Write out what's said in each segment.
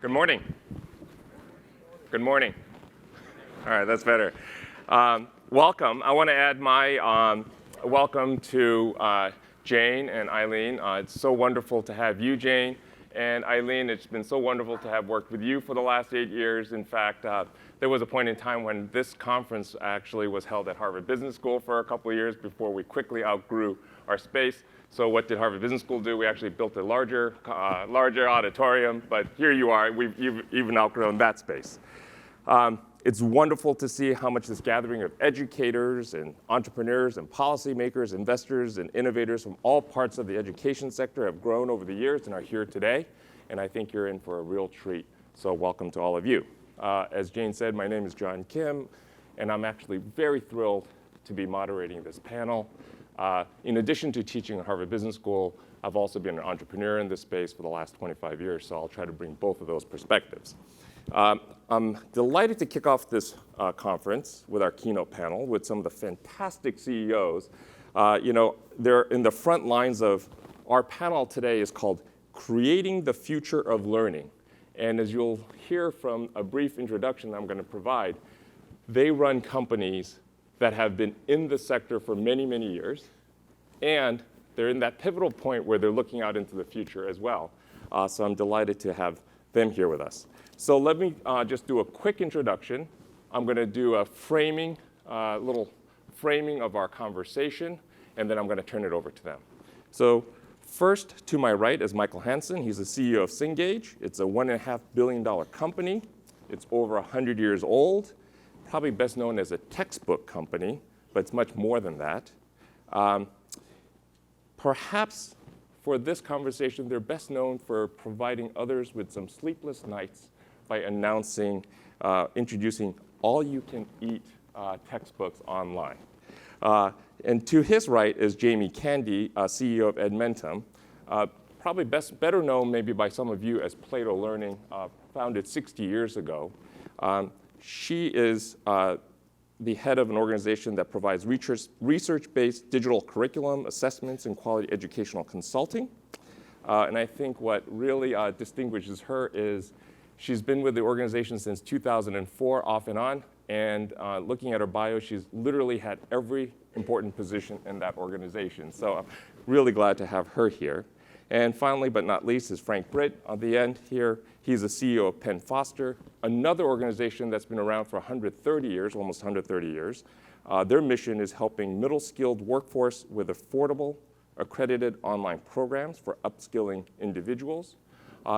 Good morning. Good morning. All right, that's better. Welcome. I want to add my welcome to Jane and Eileen. It's so wonderful to have you, Jane. And Eileen, it's been so wonderful to have worked with you for the last 8 years. In fact, there was a point in time when this conference actually was held at Harvard Business School for a couple of years before we quickly outgrew our space. So what did Harvard Business School do? We actually built a larger auditorium, but here you are. You've even outgrown that space. It's wonderful to see how much this gathering of educators and entrepreneurs and policymakers, investors and innovators from all parts of the education sector have grown over the years and are here today. And I think you're in for a real treat. So welcome to all of you. As Jane said, my name is John Kim, and I'm actually very thrilled to be moderating this panel. In addition to teaching at Harvard Business School, I've also been an entrepreneur in this space for the last 25 years, so I'll try to bring both of those perspectives. I'm delighted to kick off this conference with our keynote panel with some of the fantastic CEOs. They're in the front lines of our panel today is called Creating the Future of Learning. And as you'll hear from a brief introduction that I'm going to provide, they run companies that have been in the sector for many, many years. And they're in that pivotal point where they're looking out into the future as well. So I'm delighted to have them here with us. So let me just do a quick introduction. I'm going to do a little framing of our conversation, and then I'm going to turn it over to them. So first, to my right is Michael Hansen. He's the CEO of Cengage. It's a $1.5 billion company. It's over 100 years old, probably best known as a textbook company, but it's much more than that. Perhaps for this conversation, they're best known for providing others with some sleepless nights by introducing all-you-can-eat textbooks online. And to his right is Jamie Candee, CEO of Edmentum, probably better known maybe by some of you as Plato Learning, founded 60 years ago. She is the head of an organization that provides research-based digital curriculum, assessments, and quality educational consulting. And I think what really distinguishes her is she's been with the organization since 2004, off and on. And looking at her bio, she's literally had every important position in that organization. So I'm really glad to have her here. And finally, but not least, is Frank Britt on the end here. He's the CEO of Penn Foster, another organization that's been around for 130 years, almost 130 years. Their mission is helping middle-skilled workforce with affordable, accredited online programs for upskilling individuals.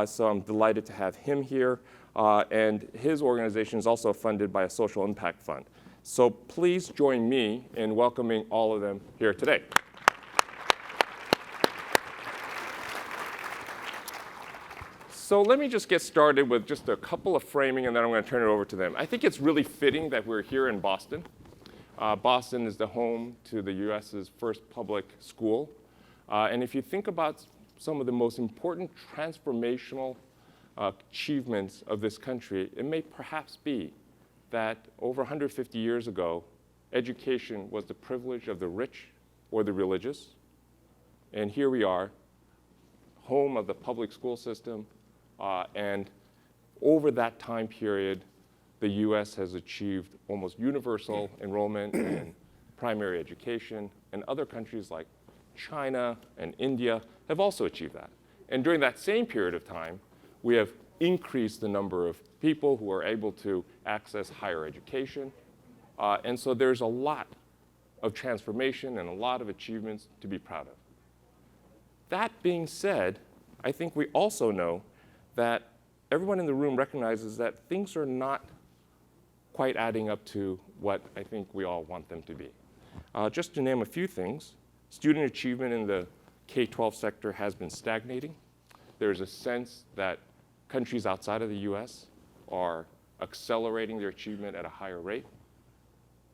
So I'm delighted to have him here. And his organization is also funded by a social impact fund. So please join me in welcoming all of them here today. So let me just get started with just a couple of framing, and then I'm going to turn it over to them. I think it's really fitting that we're here in Boston. Boston is the home to the US's first public school. And if you think about some of the most important transformational achievements of this country, it may perhaps be that over 150 years ago, education was the privilege of the rich or the religious. And here we are, home of the public school system. And over that time period, the US has achieved almost universal enrollment in primary education, and other countries like China and India have also achieved that. And during that same period of time, we have increased the number of people who are able to access higher education. And so there's a lot of transformation and a lot of achievements to be proud of. That being said, I think we also know that everyone in the room recognizes that things are not quite adding up to what I think we all want them to be. Just to name a few things, student achievement in the K-12 sector has been stagnating. There's a sense that countries outside of the US are accelerating their achievement at a higher rate.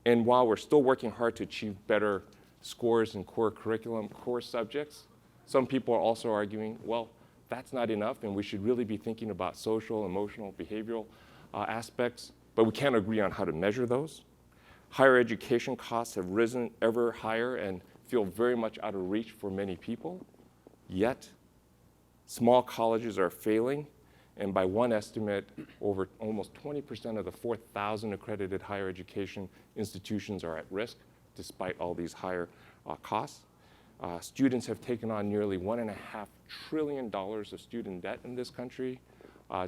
And while we're still working hard to achieve better scores in core curriculum, core subjects, some people are also arguing, well, that's not enough, and we should really be thinking about social, emotional, behavioral aspects, but we can't agree on how to measure those. Higher education costs have risen ever higher and feel very much out of reach for many people. Yet, small colleges are failing, And by one estimate, over almost 20% of the 4,000 accredited higher education institutions are at risk, despite all these higher costs. Students have taken on nearly $1.5 trillion of student debt in this country.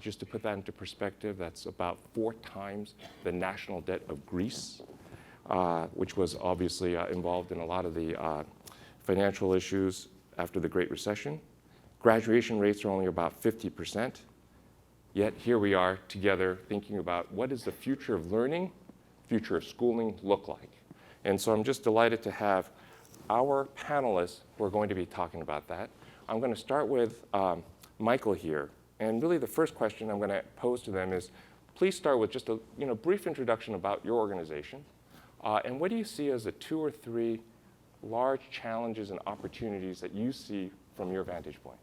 Just to put that into perspective, that's about 4 times the national debt of Greece, which was obviously involved in a lot of the financial issues after the Great Recession. Graduation rates are only about 50%. Yet here we are together thinking about what does the future of learning, future of schooling look like? And so I'm just delighted to have our panelists who are going to be talking about that. I'm going to start with Michael here. And really the first question I'm going to pose to them is, please start with just a brief introduction about your organization. And what do you see as the 2 or 3 large challenges and opportunities that you see from your vantage point?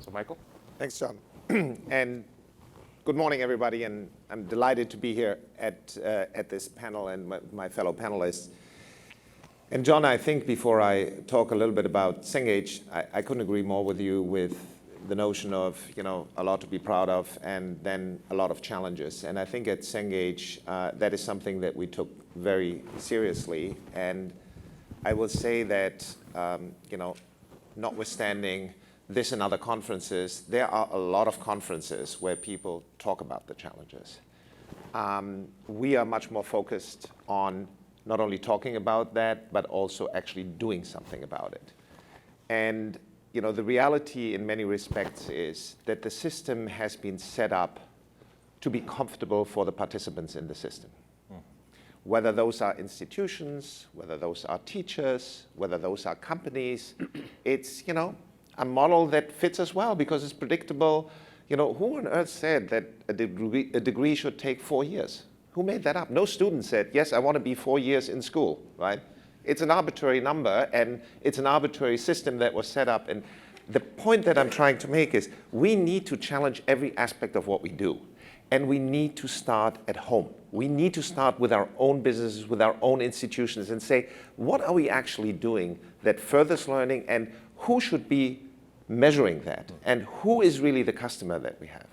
So Michael? Thanks, John. And good morning, everybody. And I'm delighted to be here at this panel and my fellow panelists. And John, I think before I talk a little bit about Cengage, I couldn't agree more with you with the notion of a lot to be proud of and then a lot of challenges. And I think at Cengage, that is something that we took very seriously. And I will say that, notwithstanding this and other conferences, there are a lot of conferences where people talk about the challenges. We are much more focused on not only talking about that, but also actually doing something about it. And the reality in many respects is that the system has been set up to be comfortable for the participants in the system. Whether those are institutions, whether those are teachers, whether those are companies, it's a model that fits us well because it's predictable. Who on earth said that a degree should take 4 years? Who made that up? No student said, yes, I want to be 4 years in school, right? It's an arbitrary number, and it's an arbitrary system that was set up. And the point that I'm trying to make is we need to challenge every aspect of what we do. And we need to start at home. We need to start with our own businesses, with our own institutions, and say, what are we actually doing that furthers learning, and who should be measuring that? And who is really the customer that we have?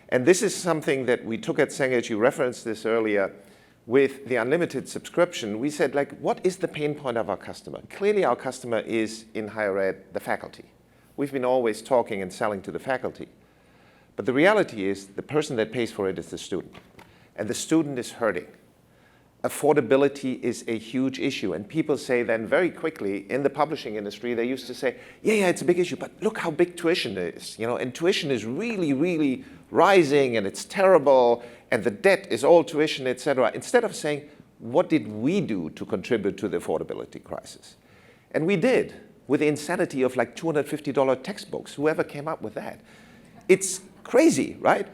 And this is something that we took at Cengage. You referenced this earlier. With the unlimited subscription, we said, what is the pain point of our customer? Clearly, our customer is, in higher ed, the faculty. We've been always talking and selling to the faculty. But the reality is the person that pays for it is the student. And the student is hurting. Affordability is a huge issue. And people say then very quickly, in the publishing industry, they used to say, yeah, it's a big issue, but look how big tuition is. And tuition is really, really rising, and it's terrible, and the debt is all tuition, et cetera. Instead of saying, what did we do to contribute to the affordability crisis? And we did, with the insanity of $250 textbooks. Whoever came up with that. It's crazy, right?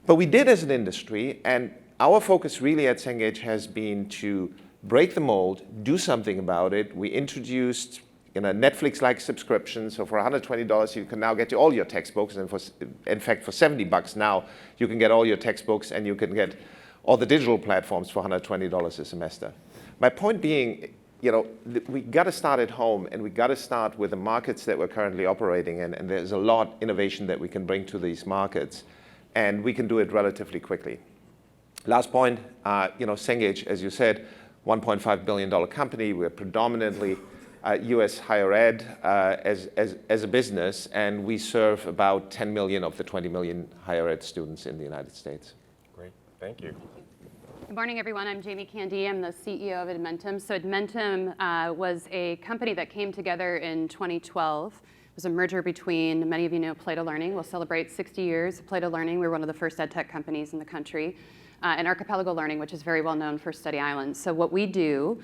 But we did as an industry, and our focus really at Cengage has been to break the mold, do something about it. We introduced Netflix-like subscription. So for $120, you can now get all your textbooks. And in fact, for $70 now, you can get all your textbooks, and you can get all the digital platforms for $120 a semester. My point being, we got to start at home, and we got to start with the markets that we're currently operating in. And there's a lot of innovation that we can bring to these markets, and we can do it relatively quickly. Last point, Cengage, as you said, $1.5 billion company. We're predominantly US higher ed as a business, and we serve about 10 million of the 20 million higher ed students in the United States. Great, thank you. Good morning, everyone. I'm Candee. I'm the CEO of Edmentum. So Edmentum was a company that came together in 2012. It was a merger between, many of you know, Play to Learning. We'll celebrate 60 years of Play to Learning. We were one of the first edtech companies in the country. And Archipelago Learning, which is very well known for Study Island. So what we do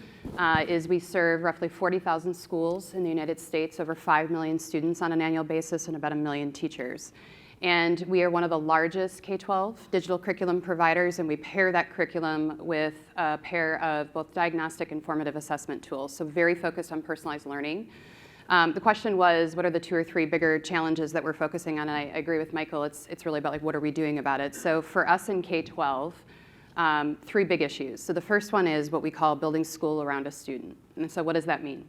is we serve roughly 40,000 schools in the United States, over 5 million students on an annual basis, and about 1 million teachers. And we are one of the largest K-12 digital curriculum providers, and we pair that curriculum with a pair of both diagnostic and formative assessment tools. So very focused on personalized learning. The question was, what are the 2 or 3 bigger challenges that we're focusing on? And I agree with Michael, it's really about what are we doing about it? So for us in K-12, 3 big issues. So the first one is what we call building school around a student. And so what does that mean?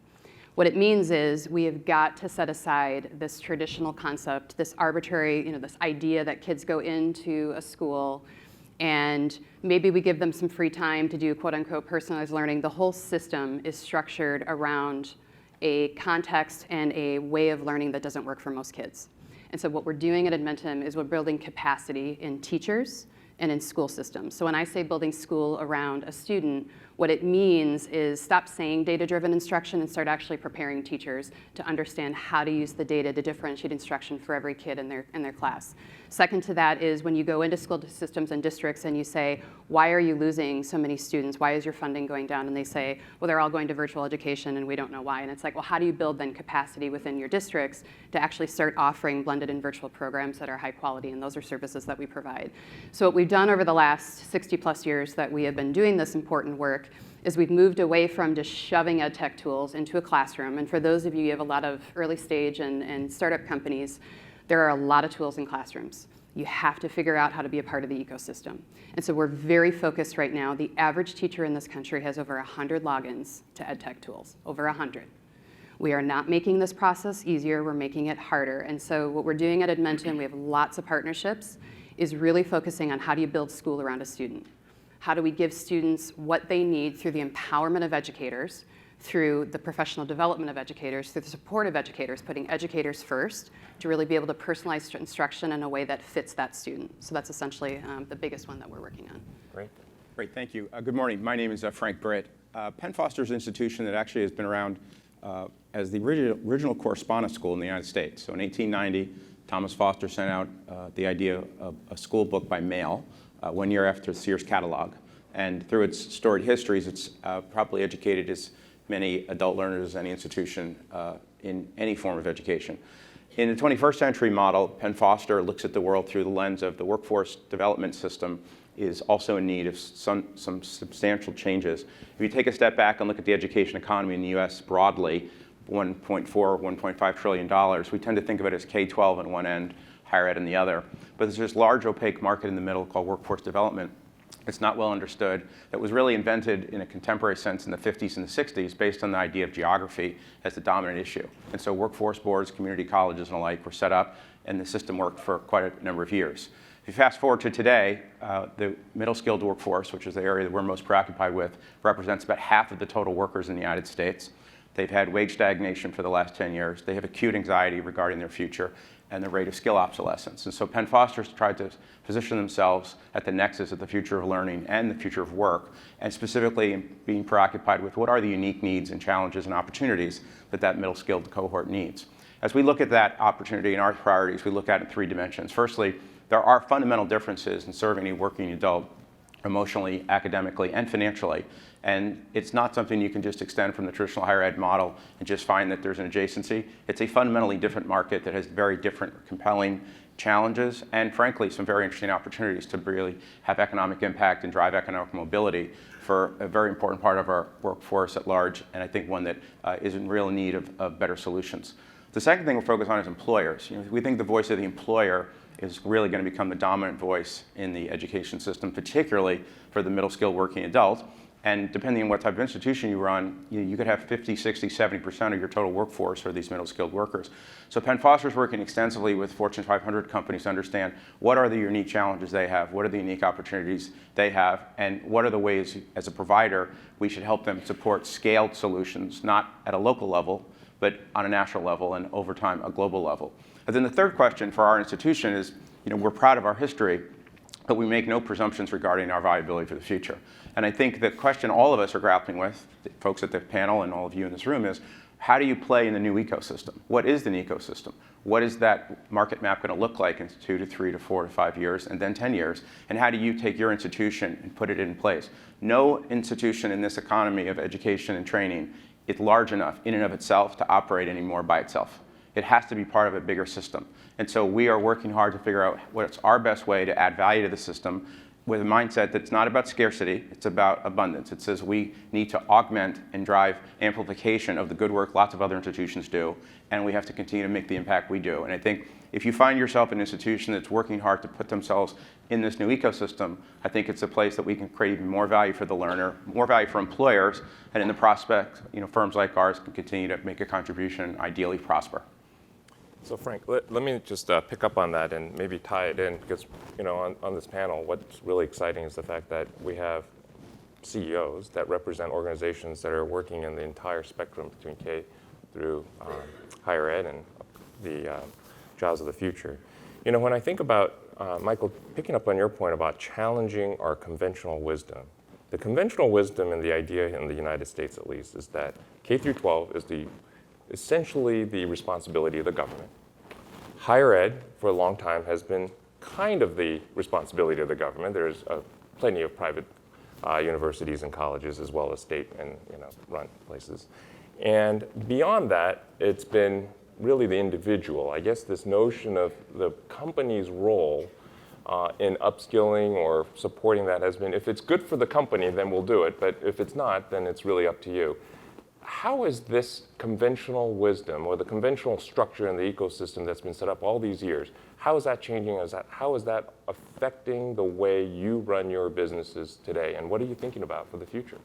What it means is we have got to set aside this traditional concept, this arbitrary, this idea that kids go into a school and maybe we give them some free time to do quote unquote personalized learning. The whole system is structured around a context and a way of learning that doesn't work for most kids. And so what we're doing at Edmentum is we're building capacity in teachers and in school systems. So when I say building school around a student, what it means is stop saying data-driven instruction and start actually preparing teachers to understand how to use the data to differentiate instruction for every kid in their class. Second to that is when you go into school systems and districts and you say, why are you losing so many students? Why is your funding going down? And they say, well, they're all going to virtual education and we don't know why. And it's like, well, how do you build then capacity within your districts to actually start offering blended and virtual programs that are high quality? And those are services that we provide. So what we've done over the last 60 plus years that we have been doing this important work is we've moved away from just shoving ed tech tools into a classroom. And for those of you have a lot of early stage and startup companies, there are a lot of tools in classrooms. You have to figure out how to be a part of the ecosystem. And so we're very focused right now. The average teacher in this country has over 100 logins to ed tech tools, over 100. We are not making this process easier, we're making it harder. And so what we're doing at Edmentum, we have lots of partnerships, is really focusing on how do you build school around a student. How do we give students what they need through the empowerment of educators, through the professional development of educators, through the support of educators, putting educators first to really be able to personalize instruction in a way that fits that student. So that's essentially the biggest one that we're working on. Great. Great, thank you. Good morning. My name is Frank Britt. Penn Foster is an institution that actually has been around as the original correspondence school in the United States. So in 1890, Thomas Foster sent out the idea of a school book by mail 1 year after Sears catalog. And through its storied histories, it's probably educated as many adult learners as any institution in any form of education. In the 21st century model, Penn Foster looks at the world through the lens of the workforce development system is also in need of some substantial changes. If you take a step back and look at the education economy in the US broadly, $1.4, $1.5 trillion, we tend to think of it as K-12 on one end, higher ed on the other. But there's this large opaque market in the middle called workforce development. It's not well understood. That was really invented in a contemporary sense in the 50s and the 60s based on the idea of geography as the dominant issue. And so workforce boards, community colleges and the like were set up, and the system worked for quite a number of years. If you fast forward to today, the middle skilled workforce, which is the area that we're most preoccupied with, represents about half of the total workers in the United States. They've had wage stagnation for the last 10 years. They have acute anxiety regarding their future and the rate of skill obsolescence. And so Penn Foster's tried to position themselves at the nexus of the future of learning and the future of work, and specifically being preoccupied with what are the unique needs and challenges and opportunities that middle skilled cohort needs. As we look at that opportunity and our priorities, we look at it in 3 dimensions. Firstly, there are fundamental differences in serving a working adult emotionally, academically, and financially. And it's not something you can just extend from the traditional higher ed model and just find that there's an adjacency. It's a fundamentally different market that has very different, compelling challenges and, frankly, some very interesting opportunities to really have economic impact and drive economic mobility for a very important part of our workforce at large, and I think one that is in real need of better solutions. The second thing we're focused on is employers. We think the voice of the employer is really going to become the dominant voice in the education system, particularly for the middle skilled working adult. And depending on what type of institution you run, you could have 50, 60, 70% of your total workforce are these middle skilled workers. So Penn Foster is working extensively with Fortune 500 companies to understand what are the unique challenges they have, what are the unique opportunities they have, and what are the ways as a provider we should help them support scaled solutions, not at a local level, but on a national level and over time a global level. And then the third question for our institution is, we're proud of our history, but we make no presumptions regarding our viability for the future. And I think the question all of us are grappling with, the folks at the panel and all of you in this room, is how do you play in the new ecosystem? What is the new ecosystem? What is that market map going to look like in 2 to 3 to 4 to 5 years and then 10 years? And how do you take your institution and put it in place? No institution in this economy of education and training is large enough in and of itself to operate anymore by itself. It has to be part of a bigger system. And so we are working hard to figure out what's our best way to add value to the system with a mindset that's not about scarcity, it's about abundance. It says we need to augment and drive amplification of the good work lots of other institutions do, and we have to continue to make the impact we do. And I think if you find yourself in an institution that's working hard to put themselves in this new ecosystem, I think it's a place that we can create even more value for the learner, more value for employers, and in the prospect, firms like ours can continue to make a contribution and ideally prosper. So Frank, let me just pick up on that and maybe tie it in, because on this panel, what's really exciting is the fact that we have CEOs that represent organizations that are working in the entire spectrum between K through higher ed and the jobs of the future. When I think about, Michael, picking up on your point about challenging our conventional wisdom, the conventional wisdom and the idea in the United States at least is that K through 12 is essentially the responsibility of the government. Higher ed for a long time has been kind of the responsibility of the government. There's plenty of private universities and colleges as well as state and run places. And beyond that, it's been really the individual. I guess this notion of the company's role in upskilling or supporting that has been, if it's good for the company, then we'll do it. But if it's not, then it's really up to you. How is this conventional wisdom or the conventional structure in the ecosystem that's been set up all these years, how is that changing? How is that affecting the way you run your businesses today? And what are you thinking about for the future?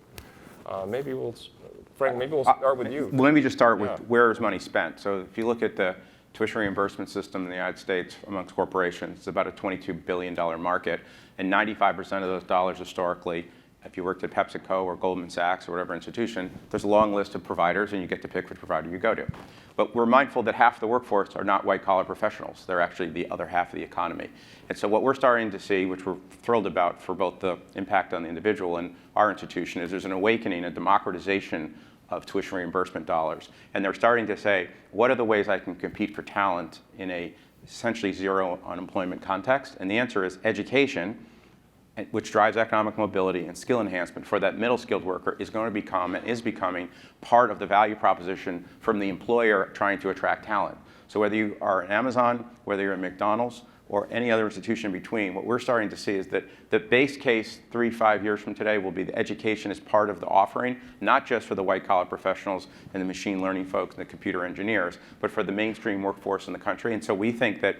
Frank, maybe we'll start with you. Well, let me just start with where is money spent. So if you look at the tuition reimbursement system in the United States amongst corporations, it's about a $22 billion market, and 95% of those dollars historically, if you worked at PepsiCo or Goldman Sachs or whatever institution, there's a long list of providers and you get to pick which provider you go to. But we're mindful that half the workforce are not white-collar professionals. They're actually the other half of the economy. And so what we're starting to see, which we're thrilled about for both the impact on the individual and our institution, is there's an awakening, a democratization of tuition reimbursement dollars. And they're starting to say, what are the ways I can compete for talent in a essentially zero unemployment context? And the answer is education, which drives economic mobility and skill enhancement for that middle skilled worker, is going to become and is becoming part of the value proposition from the employer trying to attract talent. So whether you are at Amazon, whether you're at McDonald's, or any other institution in between, what we're starting to see is that the base case 3-5 years from today will be the education as part of the offering, not just for the white collar professionals and the machine learning folks and the computer engineers, but for the mainstream workforce in the country. And so we think that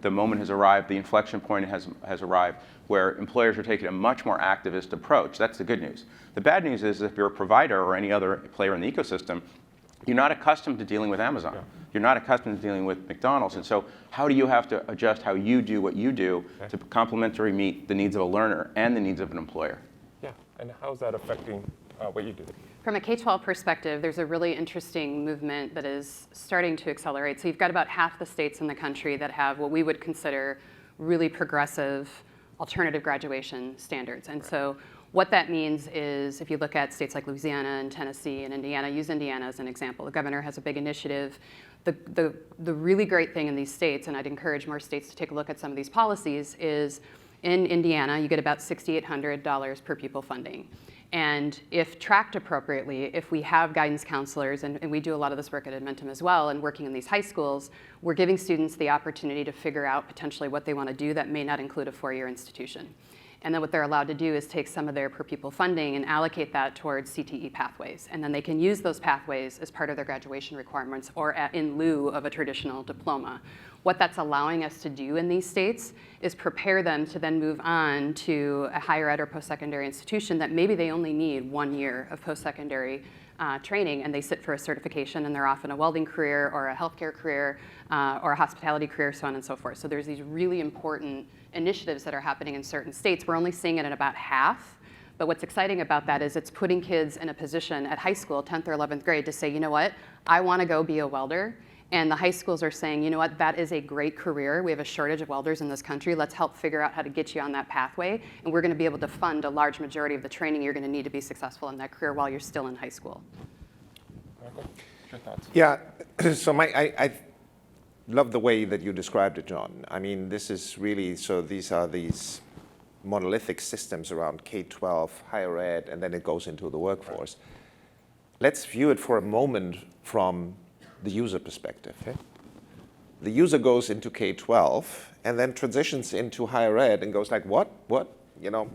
the moment has arrived, the inflection point has arrived, where employers are taking a much more activist approach. That's the good news. The bad news is if you're a provider or any other player in the ecosystem, you're not accustomed to dealing with Amazon. Yeah. You're not accustomed to dealing with McDonald's. And so how do you have to adjust how you do what you do to complementary meet the needs of a learner and the needs of an employer? Yeah, and how is that affecting what you do? From a K-12 perspective, there's a really interesting movement that is starting to accelerate. So you've got about half the states in the country that have what we would consider really progressive alternative graduation standards. And so what that means is, if you look at states like Louisiana and Tennessee and Indiana, use Indiana as an example. The governor has a big initiative. The really great thing in these states, and I'd encourage more states to take a look at some of these policies, is in Indiana, you get about $6,800 per pupil funding. And if tracked appropriately, if we have guidance counselors, and we do a lot of this work at Edmentum as well, and working in these high schools, we're giving students the opportunity to figure out potentially what they want to do that may not include a four-year institution. And then what they're allowed to do is take some of their per pupil funding and allocate that towards CTE pathways. And then they can use those pathways as part of their graduation requirements or in lieu of a traditional diploma. What that's allowing us to do in these states is prepare them to then move on to a higher ed or post-secondary institution that maybe they only need 1 year of post-secondary training, and they sit for a certification and they're off in a welding career or a healthcare career or a hospitality career, so on and so forth. So there's these really important initiatives that are happening in certain states. We're only seeing it in about half, but what's exciting about that is it's putting kids in a position at high school, 10th or 11th grade, to say, you know what, I want to go be a welder. And the high schools are saying, you know what, that is a great career. We have a shortage of welders in this country. Let's help figure out how to get you on that pathway. And we're going to be able to fund a large majority of the training you're going to need to be successful in that career while you're still in high school. Michael, your thoughts? Yeah, so I love the way that you described it, John. I mean, this is really, so these are these monolithic systems around K-12, higher ed, and then it goes into the workforce. Right. Let's view it for a moment from the user perspective. Okay. The user goes into K-12 and then transitions into higher ed and goes like, what? You know,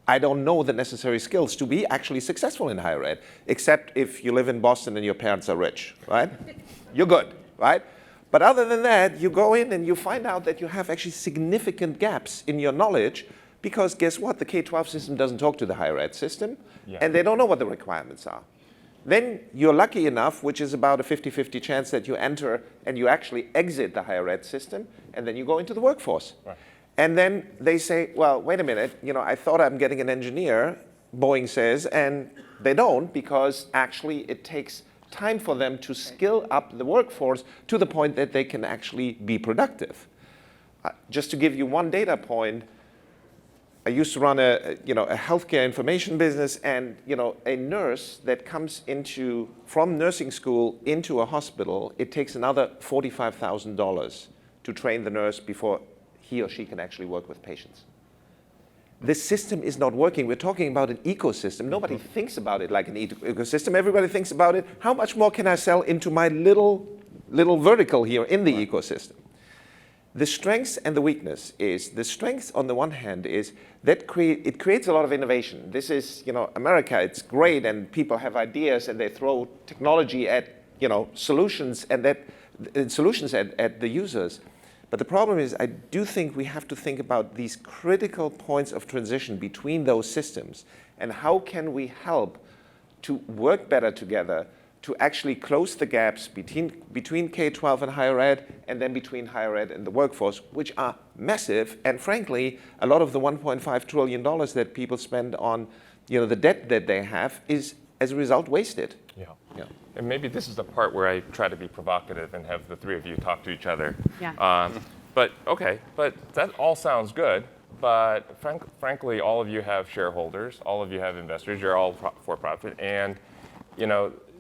I don't know the necessary skills to be actually successful in higher ed, except if you live in Boston and your parents are rich, right? You're good, right? But other than that, you go in and you find out that you have actually significant gaps in your knowledge because guess what? The K-12 system doesn't talk to the higher ed system, and they don't know what the requirements are. Then you're lucky enough, which is about a 50-50 chance that you enter and you actually exit the higher ed system, and then you go into the workforce. Right. And then they say, well, wait a minute, I thought I'm getting an engineer, Boeing says, and they don't because actually it takes time for them to skill up the workforce to the point that they can actually be productive. Just to give you one data point, I used to run a healthcare information business, and a nurse that comes from nursing school into a hospital, it takes another $45,000 to train the nurse before he or she can actually work with patients. This system is not working. We're talking about an ecosystem. Nobody thinks about it like an ecosystem. Everybody thinks about it. How much more can I sell into my little vertical here in the ecosystem? The strengths and the weakness is, the strengths on the one hand is that it creates a lot of innovation. This is, America, it's great and people have ideas and they throw technology at, solutions and solutions at the users. But the problem is, I do think we have to think about these critical points of transition between those systems and how can we help to work better together to actually close the gaps between K-12 and higher ed, and then between higher ed and the workforce, which are massive. And frankly, a lot of the $1.5 trillion that people spend on the debt that they have is, as a result, wasted. Yeah. And maybe this is the part where I try to be provocative and have the three of you talk to each other. Yeah. But that all sounds good. But frankly, all of you have shareholders, all of you have investors. You're all for profit, and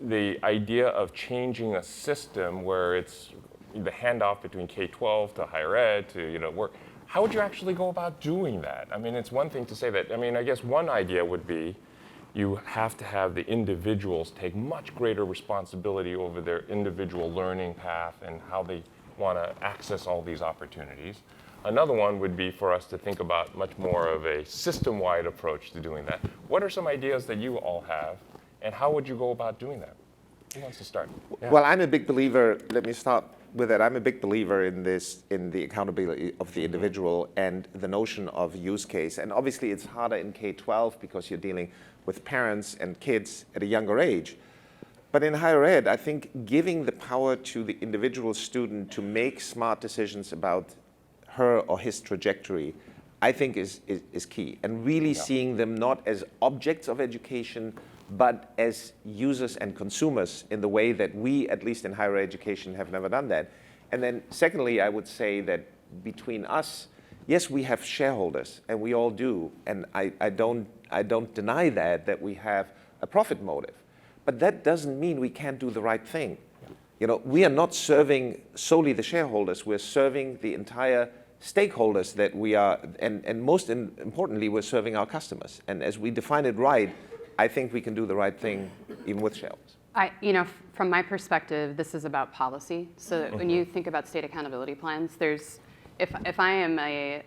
the idea of changing a system where it's the handoff between K-12 to higher ed to work. How would you actually go about doing that? I mean, it's one thing to say that. I mean, I guess one idea would be you have to have the individuals take much greater responsibility over their individual learning path and how they want to access all these opportunities. Another one would be for us to think about much more of a system-wide approach to doing that. What are some ideas that you all have, and how would you go about doing that? Who wants to start? Yeah. Well, I'm a big believer, let me start with that. I'm a big believer in the accountability of the individual and the notion of use case. And obviously it's harder in K-12 because you're dealing with parents and kids at a younger age. But in higher ed, I think giving the power to the individual student to make smart decisions about her or his trajectory, I think is key. And really seeing them not as objects of education, but as users and consumers in the way that we, at least in higher education, have never done that. And then secondly, I would say that between us, yes, we have shareholders, and we all do. And I don't deny that we have a profit motive. But that doesn't mean we can't do the right thing. We are not serving solely the shareholders. We're serving the entire stakeholders that we are, and most importantly, we're serving our customers. And as we define it right, I think we can do the right thing even with shareholders. From my perspective, this is about policy. So that when you think about state accountability plans, if I am a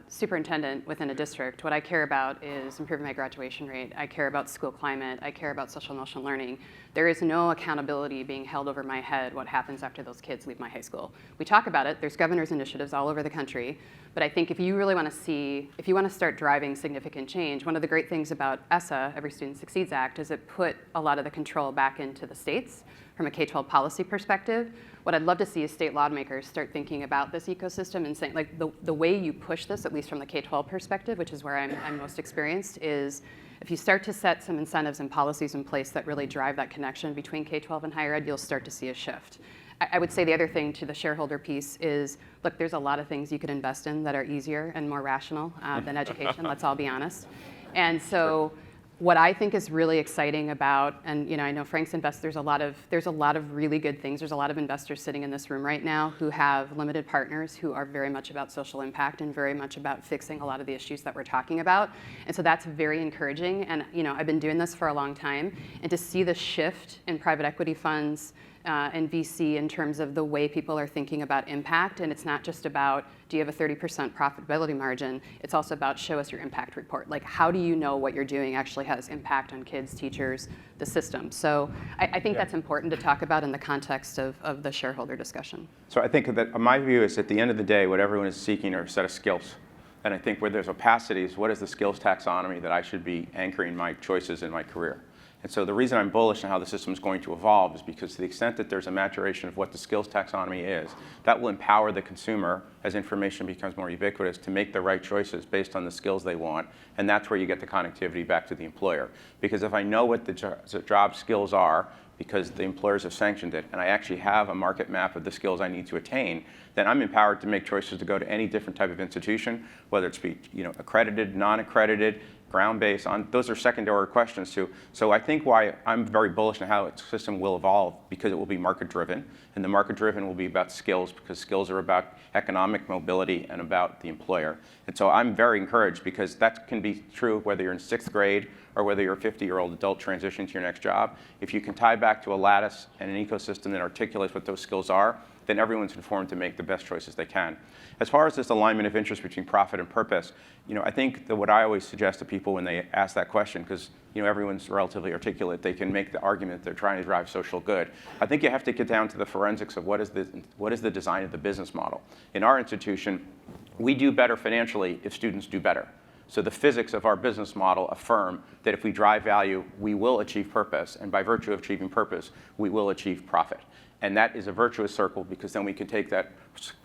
superintendent within a district, what I care about is improving my graduation rate. I care about school climate. I care about social emotional learning. There is no accountability being held over my head what happens after those kids leave my high school. We talk about it. There's governor's initiatives all over the country. But I think if you really want to start driving significant change, one of the great things about ESSA, Every Student Succeeds Act, is it put a lot of the control back into the states from a K-12 policy perspective. What I'd love to see is state lawmakers start thinking about this ecosystem and saying, like, the way you push this, at least from the K-12 perspective, which is where I'm most experienced, is if you start to set some incentives and policies in place that really drive that connection between K-12 and higher ed, you'll start to see a shift. I would say the other thing to the shareholder piece is, look, there's a lot of things you could invest in that are easier and more rational than education, let's all be honest. And so what I think is really exciting about, and I know Frank's invested, there's a lot of really good things. There's a lot of investors sitting in this room right now who have limited partners who are very much about social impact and very much about fixing a lot of the issues that we're talking about. And so that's very encouraging. And I've been doing this for a long time, and to see the shift in private equity funds and VC in terms of the way people are thinking about impact. And it's not just about, do you have a 30% profitability margin? It's also about, show us your impact report. Like, how do you know what you're doing actually has impact on kids, teachers, the system? So I think that's important to talk about in the context of the shareholder discussion. So I think that my view is, at the end of the day, what everyone is seeking are a set of skills. And I think where there's opacities, what is the skills taxonomy that I should be anchoring my choices in my career? And so the reason I'm bullish on how the system is going to evolve is because to the extent that there's a maturation of what the skills taxonomy is, that will empower the consumer as information becomes more ubiquitous to make the right choices based on the skills they want. And that's where you get the connectivity back to the employer. Because if I know what the job skills are, because the employers have sanctioned it, and I actually have a market map of the skills I need to attain, then I'm empowered to make choices to go to any different type of institution, whether it's be accredited, non-accredited, ground-based. Those are secondary questions too. So I think why I'm very bullish on how the system will evolve, because it will be market-driven, and the market-driven will be about skills, because skills are about economic mobility and about the employer. And so I'm very encouraged, because that can be true whether you're in 6th grade or whether you're a 50-year-old adult transitioning to your next job. If you can tie back to a lattice and an ecosystem that articulates what those skills are, then everyone's informed to make the best choices they can. As far as this alignment of interest between profit and purpose, I think that what I always suggest to people when they ask that question, because everyone's relatively articulate, they can make the argument they're trying to drive social good. I think you have to get down to the forensics of what is the design of the business model. In our institution, we do better financially if students do better. So the physics of our business model affirm that if we drive value, we will achieve purpose, and by virtue of achieving purpose, we will achieve profit. And that is a virtuous circle, because then we can take that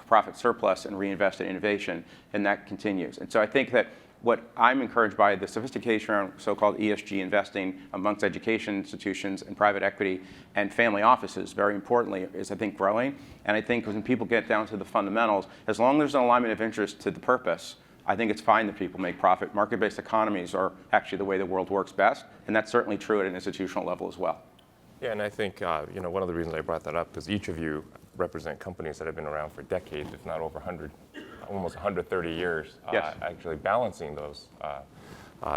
profit surplus and reinvest in innovation, and that continues. And so I think that what I'm encouraged by, the sophistication around so-called ESG investing amongst education institutions and private equity and family offices, very importantly, is I think growing. And I think when people get down to the fundamentals, as long as there's an alignment of interest to the purpose, I think it's fine that people make profit. Market-based economies are actually the way the world works best, and that's certainly true at an institutional level as well. Yeah, and I think one of the reasons I brought that up is each of you represent companies that have been around for decades, if not over 100, almost 130 years, Yes. actually balancing those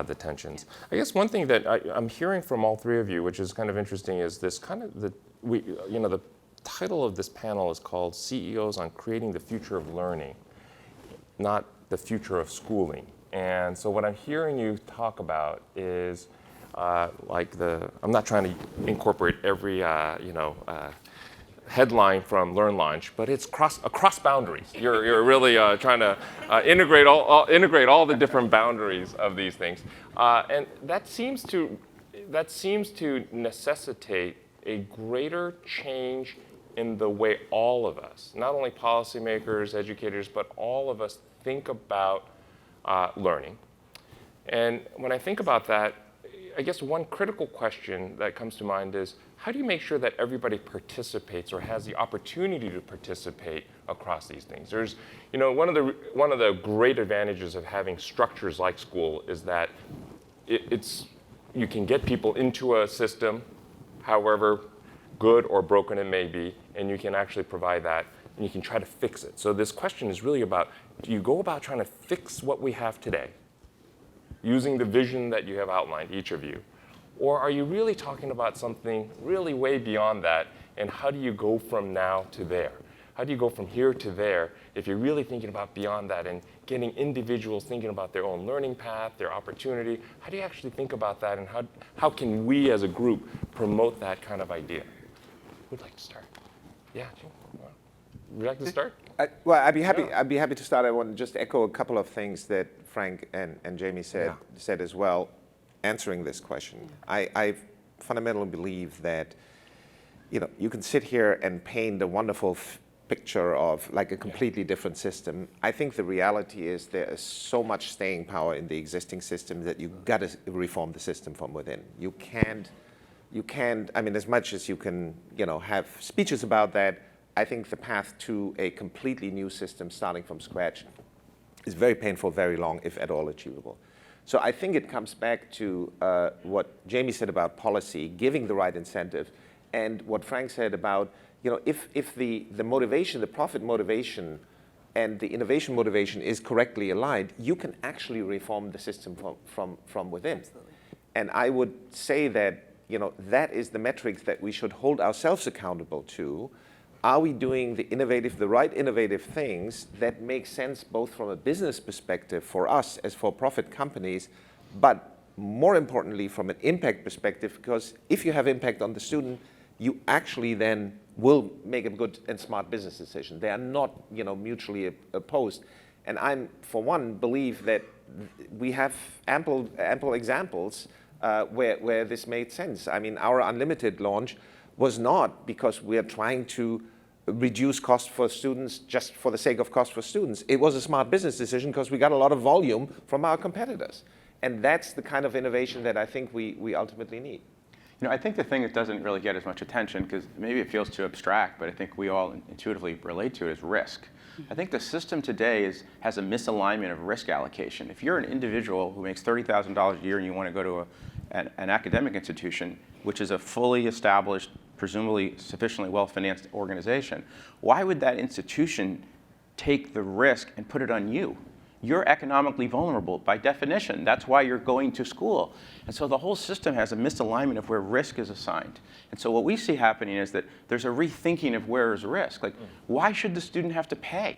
the tensions. I guess one thing that I'm hearing from all three of you, which is kind of interesting, is this kind of the title of this panel is called CEOs on Creating the Future of Learning, not the future of schooling. And so what I'm hearing you talk about is I'm not trying to incorporate every headline from Learn Launch, but it's across boundaries. You're really trying to integrate all the different boundaries of these things, and that seems to necessitate a greater change in the way all of us, not only policymakers, educators, but all of us think about learning. And when I think about that, I guess one critical question that comes to mind is, how do you make sure that everybody participates or has the opportunity to participate across these things? There's, one of the great advantages of having structures like school is that you can get people into a system, however good or broken it may be, and you can actually provide that, and you can try to fix it. So this question is really about, do you go about trying to fix what we have today, using the vision that you have outlined, each of you? Or are you really talking about something really way beyond that, and how do you go from now to there? How do you go from here to there if you're really thinking about beyond that and getting individuals thinking about their own learning path, their opportunity? How do you actually think about that, and how can we as a group promote that kind of idea? Who'd like to start? Yeah, Jim. Would you like to start? I'd be happy to start. I want to just echo a couple of things that Frank and Jamie said as well, answering this question. I fundamentally believe that you can sit here and paint a wonderful picture of like a completely different system. I think the reality is there is so much staying power in the existing system that you got to reform the system from within. You can't. I mean, as much as you can, have speeches about that, I think the path to a completely new system starting from scratch is very painful, very long, if at all achievable. So I think it comes back to what Jamie said about policy, giving the right incentive, and what Frank said about, if the motivation, the profit motivation, and the innovation motivation is correctly aligned, you can actually reform the system from within. Absolutely. And I would say that that is the metrics that we should hold ourselves accountable to. Are we doing the right innovative things that make sense both from a business perspective for us as for-profit companies, but more importantly from an impact perspective, because if you have impact on the student, you actually then will make a good and smart business decision. They are not mutually opposed. And I'm, for one, believe that we have ample examples where this made sense. I mean, our unlimited launch was not because we are trying to reduce cost for students just for the sake of cost for students. It was a smart business decision because we got a lot of volume from our competitors. And that's the kind of innovation that I think we ultimately need. I think the thing that doesn't really get as much attention, because maybe it feels too abstract, but I think we all intuitively relate to it, is risk. I think the system today has a misalignment of risk allocation. If you're an individual who makes $30,000 a year and you want to go to an academic institution, which is a fully established, presumably sufficiently well-financed organization, why would that institution take the risk and put it on you? You're economically vulnerable by definition. That's why you're going to school. And so the whole system has a misalignment of where risk is assigned. And so what we see happening is that there's a rethinking of where is risk. Like, why should the student have to pay?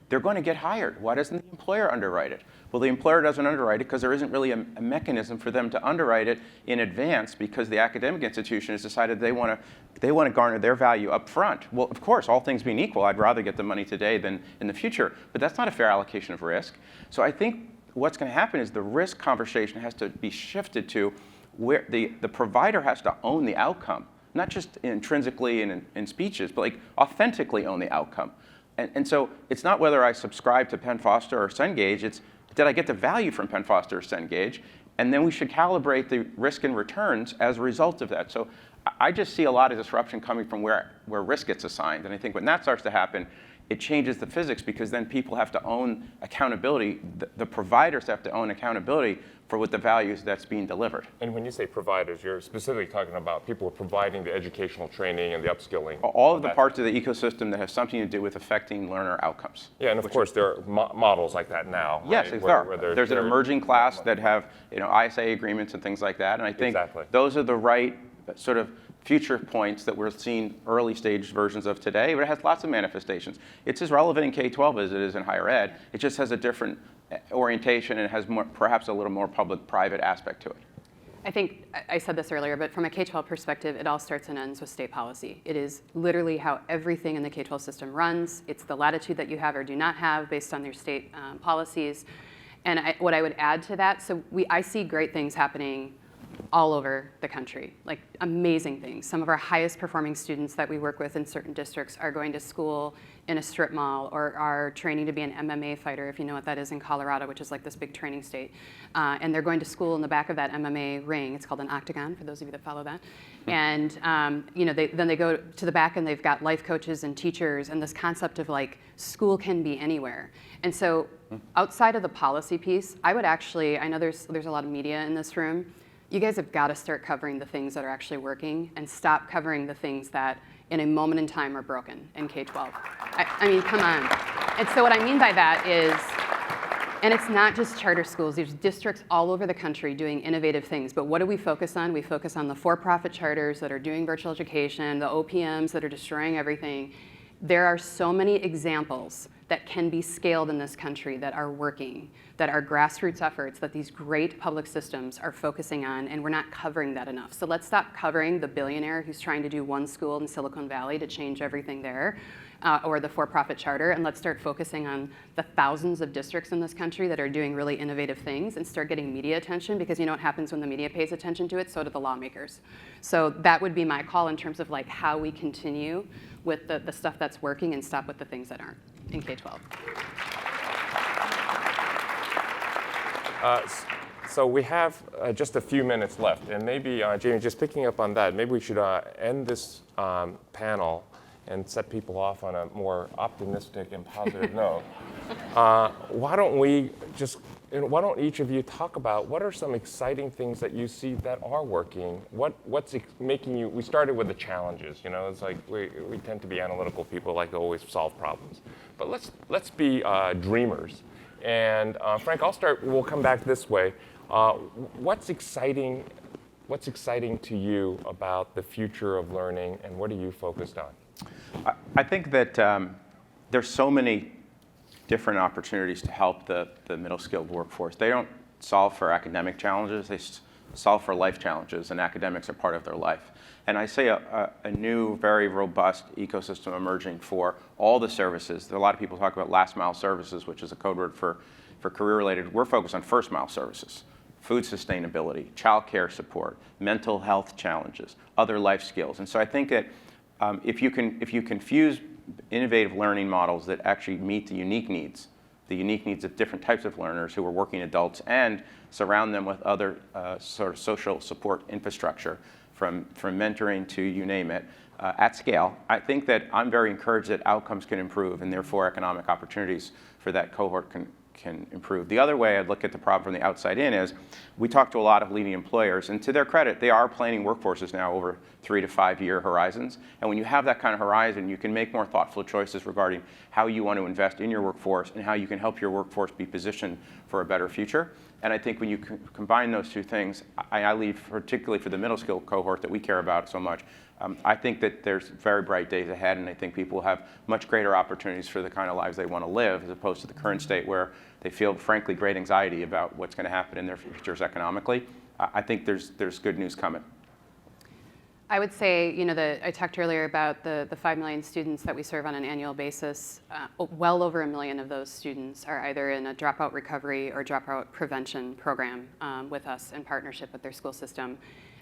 They're going to get hired. Why doesn't the employer underwrite it? Well, the employer doesn't underwrite it because there isn't really a mechanism for them to underwrite it in advance, because the academic institution has decided they want to garner their value up front. Well, of course, all things being equal, I'd rather get the money today than in the future, but that's not a fair allocation of risk. So I think what's going to happen is the risk conversation has to be shifted to where the provider has to own the outcome, not just intrinsically and in speeches, but like authentically own the outcome. And so it's not whether I subscribe to Penn Foster or Cengage, it's did I get the value from Penn Foster or Cengage? And then we should calibrate the risk and returns as a result of that. So I just see a lot of disruption coming from where risk gets assigned. And I think when that starts to happen, it changes the physics, because then people have to own accountability. The providers have to own accountability for what the values that's being delivered. And when you say providers, you're specifically talking about people who are providing the educational training and the upskilling. All of the parts of the ecosystem that have something to do with affecting learner outcomes. Yeah, and of course there are models like that now. Yes, right? there are. There's an emerging class that have ISA agreements and things like that. And I think those are the right sort of future points that we're seeing early stage versions of today, but it has lots of manifestations. It's as relevant in K-12 as it is in higher ed. It just has a different orientation and has perhaps a little more public-private aspect to it. I think I said this earlier, but from a K-12 perspective, it all starts and ends with state policy. It is literally how everything in the K-12 system runs. It's the latitude that you have or do not have based on your state policies. And what I would add to that, so I see great things happening all over the country, like amazing things. Some of our highest performing students that we work with in certain districts are going to school in a strip mall or are training to be an MMA fighter, if you know what that is, in Colorado, which is like this big training state. And they're going to school in the back of that MMA ring. It's called an octagon, for those of you that follow that. And then they go to the back and they've got life coaches and teachers and this concept of like school can be anywhere. And so outside of the policy piece, I would actually, I know there's a lot of media in this room. You guys have got to start covering the things that are actually working and stop covering the things that in a moment in time are broken in K-12. I mean, come on. And so what I mean by that is, and it's not just charter schools, there's districts all over the country doing innovative things, but what do we focus on? We focus on the for-profit charters that are doing virtual education, the OPMs that are destroying everything. There are so many examples that can be scaled in this country that are working, that are grassroots efforts that these great public systems are focusing on, and we're not covering that enough. So let's stop covering the billionaire who's trying to do one school in Silicon Valley to change everything there, or the for-profit charter, and let's start focusing on the thousands of districts in this country that are doing really innovative things and start getting media attention, because you know what happens when the media pays attention to it? So do the lawmakers. So that would be my call in terms of like how we continue with the stuff that's working and stop with the things that aren't in K-12. So we have just a few minutes left, and maybe, Jamie, just picking up on that, maybe we should end this panel and set people off on a more optimistic and positive note. Why don't each of you talk about what are some exciting things that you see that are working? What's making you, we started with the challenges, it's like we tend to be analytical people, like to always solve problems. But let's be dreamers. And Frank, we'll come back this way. What's exciting what's exciting to you about the future of learning, and what are you focused on? I think that there's so many different opportunities to help the middle skilled workforce. They don't solve for academic challenges, they solve for life challenges, and academics are part of their life. And I see a new, very robust ecosystem emerging for all the services. A lot of people talk about last mile services, which is a code word for career-related. We're focused on first mile services, food sustainability, childcare support, mental health challenges, other life skills. And so I think that if you can fuse innovative learning models that actually meet the unique needs of different types of learners who are working adults, and surround them with other sort of social support infrastructure, from mentoring to you name it, at scale, I think that I'm very encouraged that outcomes can improve, and therefore economic opportunities for that cohort can improve. The other way I'd look at the problem from the outside in is, we talk to a lot of leading employers, and to their credit, they are planning workforces now over 3 to 5 year horizons. And when you have that kind of horizon, you can make more thoughtful choices regarding how you want to invest in your workforce and how you can help your workforce be positioned for a better future. And I think when you combine those two things, I leave, particularly for the middle skill cohort that we care about so much, I think that there's very bright days ahead, and I think people will have much greater opportunities for the kind of lives they want to live, as opposed to the current state where they feel, frankly, great anxiety about what's going to happen in their futures economically. I think there's good news coming. I would say, I talked earlier about the 5 million students that we serve on an annual basis. Well over 1 million of those students are either in a dropout recovery or dropout prevention program with us in partnership with their school system.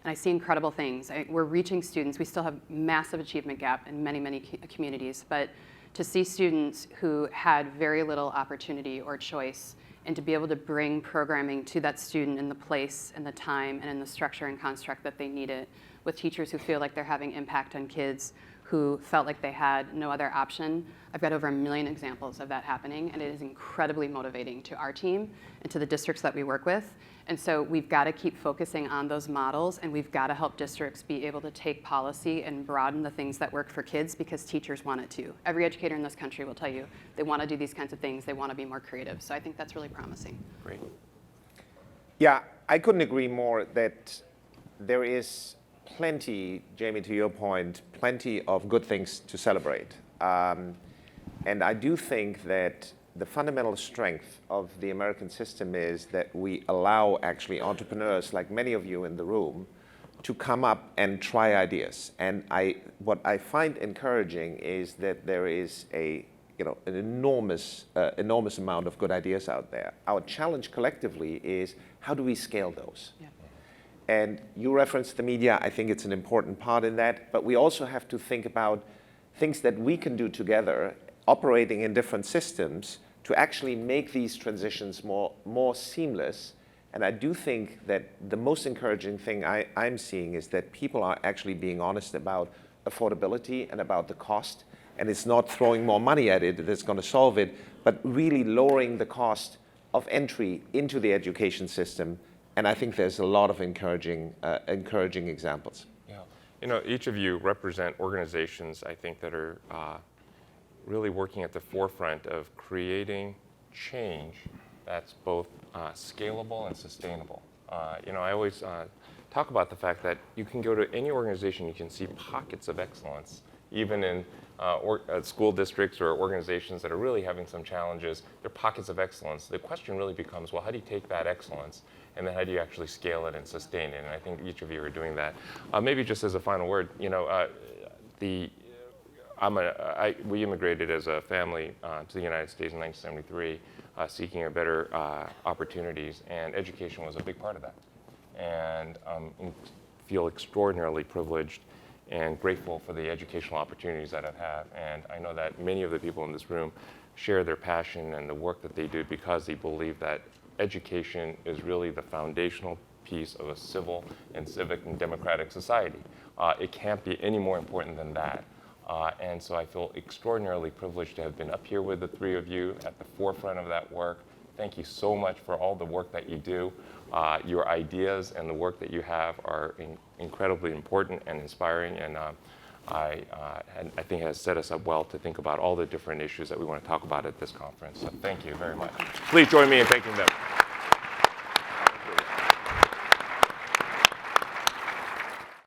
And I see incredible things. We're reaching students. We still have massive achievement gap in many, many communities, but to see students who had very little opportunity or choice, and to be able to bring programming to that student in the place and the time and in the structure and construct that they need it, with teachers who feel like they're having impact on kids who felt like they had no other option. I've got over 1 million examples of that happening, and it is incredibly motivating to our team and to the districts that we work with. And so we've got to keep focusing on those models, and we've got to help districts be able to take policy and broaden the things that work for kids, because teachers want it too. Every educator in this country will tell you they want to do these kinds of things. They want to be more creative. So I think that's really promising. Great. Yeah, I couldn't agree more that there is plenty, Jamie, to your point, plenty of good things to celebrate. And I do think that the fundamental strength of the American system is that we allow actually entrepreneurs, like many of you in the room, to come up and try ideas. And what I find encouraging is that there is an enormous amount of good ideas out there. Our challenge collectively is, how do we scale those? Yeah. And you referenced the media. I think it's an important part in that. But we also have to think about things that we can do together, operating in different systems, to actually make these transitions more seamless. And I do think that the most encouraging thing I'm seeing is that people are actually being honest about affordability and about the cost. And it's not throwing more money at it that's going to solve it, but really lowering the cost of entry into the education system. And I think there's a lot of encouraging examples. Yeah, each of you represent organizations, I think, that are really working at the forefront of creating change that's both scalable and sustainable. I always talk about the fact that you can go to any organization, you can see pockets of excellence, even in school districts or organizations that are really having some challenges. There are pockets of excellence. The question really becomes, well, how do you take that excellence, and then how do you actually scale it and sustain it? And I think each of you are doing that. Maybe just as a final word, we immigrated as a family to the United States in 1973, seeking better opportunities, and education was a big part of that. And feel extraordinarily privileged and grateful for the educational opportunities that I've had. And I know that many of the people in this room share their passion and the work that they do because they believe that education is really the foundational piece of a civil and civic and democratic society. It can't be any more important than that. And so I feel extraordinarily privileged to have been up here with the three of you at the forefront of that work. Thank you so much for all the work that you do. Your ideas and the work that you have are incredibly important and inspiring, and I think it has set us up well to think about all the different issues that we want to talk about at this conference. So thank you very much. Please join me in thanking them.